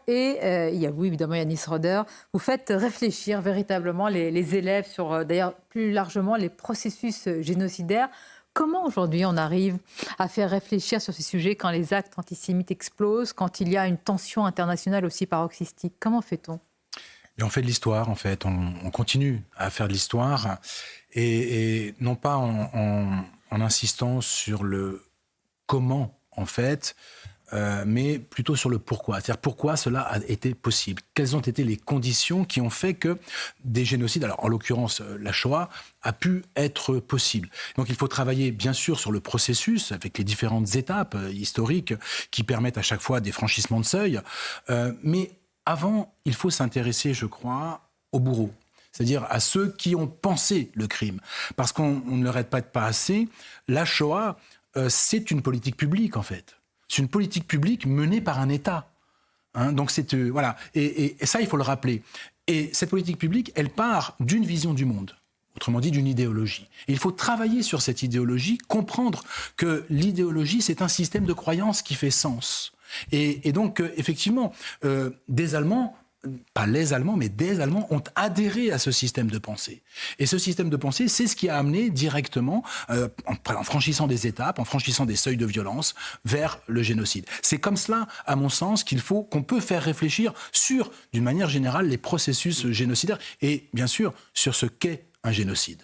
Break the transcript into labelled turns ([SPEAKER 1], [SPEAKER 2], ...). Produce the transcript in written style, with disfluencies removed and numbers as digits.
[SPEAKER 1] Et il y a vous, évidemment, Yanis Roder. Vous faites réfléchir véritablement les élèves sur, d'ailleurs, plus largement, les processus génocidaires. Comment aujourd'hui on arrive à faire réfléchir sur ces sujets quand les actes antisémites explosent, quand il y a une tension internationale aussi paroxystique? Comment fait-on?
[SPEAKER 2] Et on fait de l'histoire, en fait. On continue à faire de l'histoire. Et non pas en insistant sur le comment, en fait, mais plutôt sur le pourquoi. C'est-à-dire pourquoi cela a été possible. Quelles ont été les conditions qui ont fait que des génocides, alors en l'occurrence la Shoah, a pu être possible. Donc il faut travailler bien sûr sur le processus avec les différentes étapes historiques qui permettent à chaque fois des franchissements de seuil. Mais avant, il faut s'intéresser, je crois, aux bourreaux. C'est-à-dire à ceux qui ont pensé le crime. Parce qu'on ne le répète pas assez, la Shoah, c'est une politique publique en fait. C'est une politique publique menée par un État. Hein, donc c'est voilà. Et ça, il faut le rappeler. Et cette politique publique, elle part d'une vision du monde. Autrement dit, d'une idéologie. Et il faut travailler sur cette idéologie, comprendre que l'idéologie, c'est un système de croyance qui fait sens. Et donc, effectivement, des Allemands, pas les Allemands, mais des Allemands ont adhéré à ce système de pensée. Et ce système de pensée, c'est ce qui a amené directement, en franchissant des étapes, en franchissant des seuils de violence, vers le génocide. C'est comme cela, à mon sens, qu'on peut faire réfléchir sur, d'une manière générale, les processus génocidaires et, bien sûr, sur ce qu'est un génocide.